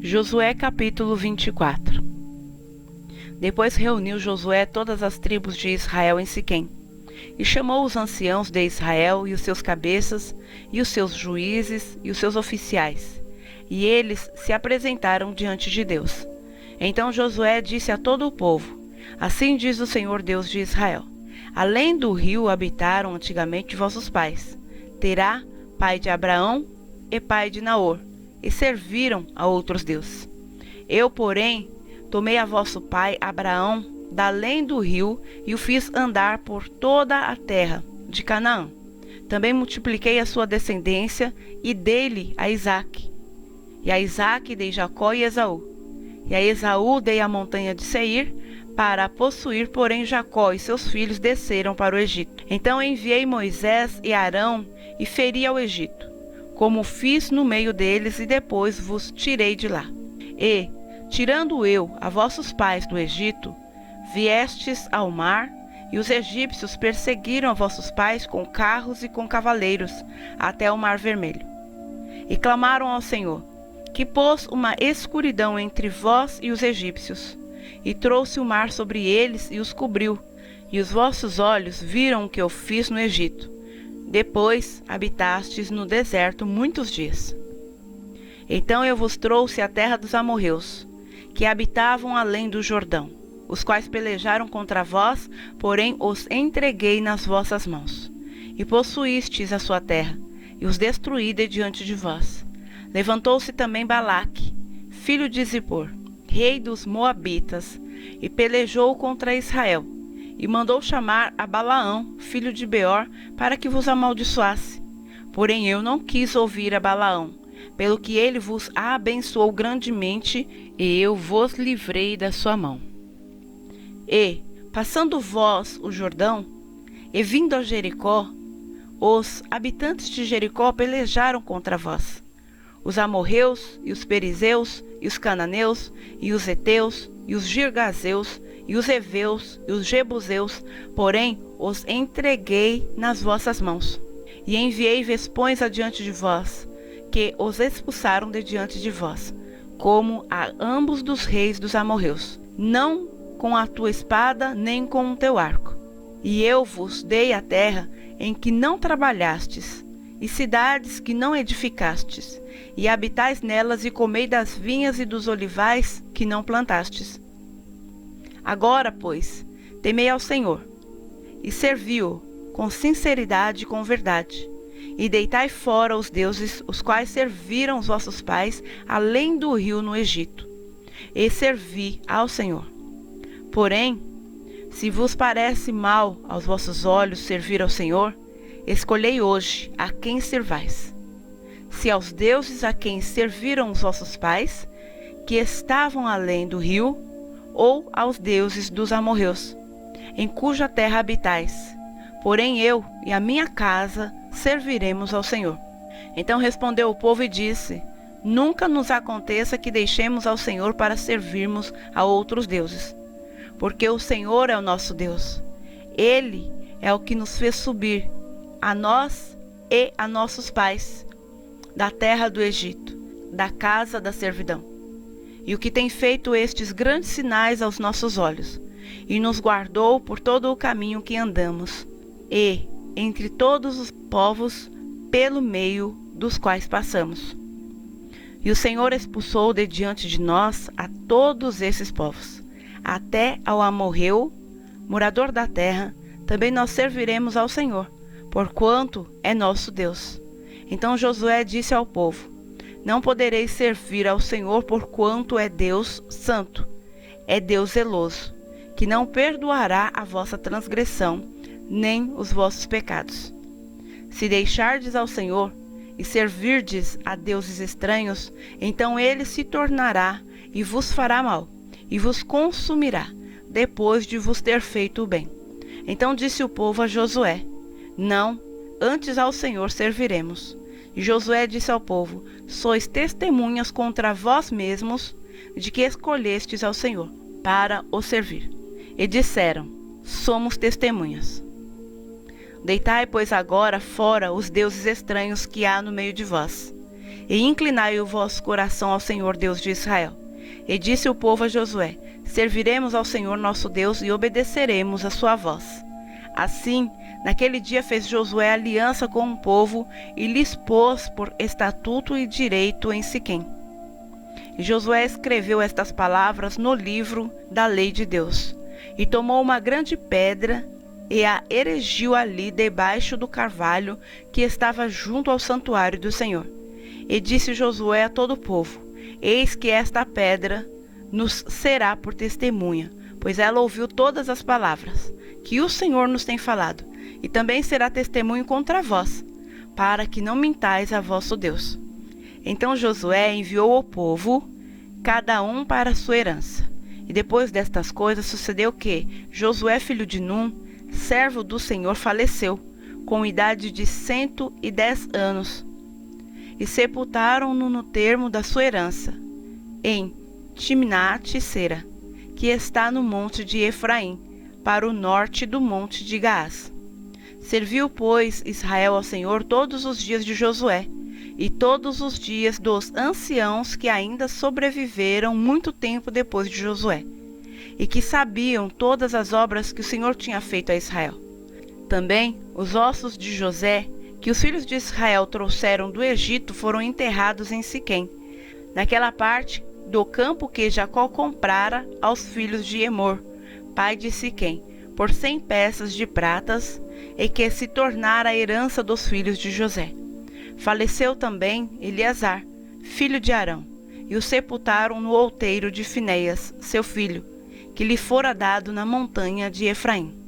Josué capítulo 24. Depois reuniu Josué todas as tribos de Israel em Siquém, e chamou os anciãos de Israel e os seus cabeças, e os seus juízes e os seus oficiais, e eles se apresentaram diante de Deus. Então Josué disse a todo o povo: Assim diz o Senhor Deus de Israel: Além do rio habitaram antigamente vossos pais, Terá, pai de Abraão, e pai de Naor, e serviram a outros deuses. Eu, porém, tomei a vosso pai Abraão da além do rio e o fiz andar por toda a terra de Canaã. Também multipliquei a sua descendência e dei-lhe a Isaque. E a Isaque dei Jacó e Esaú. E a Esaú dei a montanha de Seir para a possuir, porém Jacó e seus filhos desceram para o Egito. Então enviei Moisés e Arão e feri ao Egito, como fiz no meio deles, e depois vos tirei de lá. E, tirando eu a vossos pais do Egito, viestes ao mar, e os egípcios perseguiram a vossos pais com carros e com cavaleiros até o mar Vermelho. E clamaram ao Senhor, que pôs uma escuridão entre vós e os egípcios, e trouxe o mar sobre eles e os cobriu, e os vossos olhos viram o que eu fiz no Egito. Depois habitastes no deserto muitos dias. Então eu vos trouxe a terra dos amorreus, que habitavam além do Jordão, os quais pelejaram contra vós, porém os entreguei nas vossas mãos. E possuístes a sua terra, e os destruí de diante de vós. Levantou-se também Balaque, filho de Zippor, rei dos Moabitas, e pelejou contra Israel, e mandou chamar a Balaão, filho de Beor, para que vos amaldiçoasse. Porém eu não quis ouvir a Balaão, pelo que ele vos abençoou grandemente, e eu vos livrei da sua mão. E, passando vós o Jordão, e vindo a Jericó, os habitantes de Jericó pelejaram contra vós. Os amorreus, e os perizeus, e os cananeus, e os heteus, e os girgazeus, e os heveus, e os jebuseus, porém os entreguei nas vossas mãos. E enviei vespões adiante de vós, que os expulsaram de diante de vós, como a ambos dos reis dos amorreus, não com a tua espada, nem com o teu arco. E eu vos dei a terra em que não trabalhastes, e cidades que não edificastes, e habitais nelas, e comei das vinhas e dos olivais que não plantastes. Agora, pois, temei ao Senhor, e servi-o com sinceridade e com verdade, e deitai fora os deuses, os quais serviram os vossos pais, além do rio no Egito, e servi ao Senhor. Porém, se vos parece mal aos vossos olhos servir ao Senhor, escolhei hoje a quem servais. Se aos deuses a quem serviram os vossos pais, que estavam além do rio, ou aos deuses dos amorreus, em cuja terra habitais. Porém eu e a minha casa serviremos ao Senhor. Então respondeu o povo e disse: Nunca nos aconteça que deixemos ao Senhor para servirmos a outros deuses, porque o Senhor é o nosso Deus. Ele é o que nos fez subir, a nós e a nossos pais, da terra do Egito, da casa da servidão. E o que tem feito estes grandes sinais aos nossos olhos, e nos guardou por todo o caminho que andamos, e entre todos os povos pelo meio dos quais passamos. E o Senhor expulsou de diante de nós a todos esses povos, até ao amorreu, morador da terra, também nós serviremos ao Senhor, porquanto é nosso Deus. Então Josué disse ao povo: Não podereis servir ao Senhor, porquanto é Deus santo, é Deus zeloso, que não perdoará a vossa transgressão, nem os vossos pecados. Se deixardes ao Senhor e servirdes a deuses estranhos, então ele se tornará e vos fará mal, e vos consumirá, depois de vos ter feito o bem. Então disse o povo a Josué: Não, antes ao Senhor serviremos. E Josué disse ao povo: Sois testemunhas contra vós mesmos de que escolhestes ao Senhor para o servir. E disseram: Somos testemunhas. Deitai, pois, agora fora os deuses estranhos que há no meio de vós, e inclinai o vosso coração ao Senhor Deus de Israel. E disse o povo a Josué: serviremos ao Senhor nosso Deus e obedeceremos a sua voz. Assim, naquele dia fez Josué aliança com o povo e lhes pôs por estatuto e direito em Siquém. E Josué escreveu estas palavras no livro da lei de Deus, e tomou uma grande pedra e a erigiu ali debaixo do carvalho que estava junto ao santuário do Senhor. E disse Josué a todo o povo: eis que esta pedra nos será por testemunha, pois ela ouviu todas as palavras que o Senhor nos tem falado, e também será testemunho contra vós, para que não mintais a vosso Deus. Então Josué enviou o povo, cada um para a sua herança. E depois destas coisas sucedeu que Josué, filho de Num, servo do Senhor, faleceu, com idade de 110 anos. E sepultaram-no no termo da sua herança, em Timnat-Sera, que está no monte de Efraim, para o norte do monte de Gaás. Serviu, pois, Israel ao Senhor todos os dias de Josué, e todos os dias dos anciãos que ainda sobreviveram muito tempo depois de Josué, e que sabiam todas as obras que o Senhor tinha feito a Israel. Também os ossos de José, que os filhos de Israel trouxeram do Egito, foram enterrados em Siquém, naquela parte do campo que Jacó comprara aos filhos de Emor, pai de Siquém, por 100 peças de pratas, e que se tornara a herança dos filhos de José. Faleceu também Eleazar, filho de Arão, e o sepultaram no outeiro de Finéias, seu filho, que lhe fora dado na montanha de Efraim.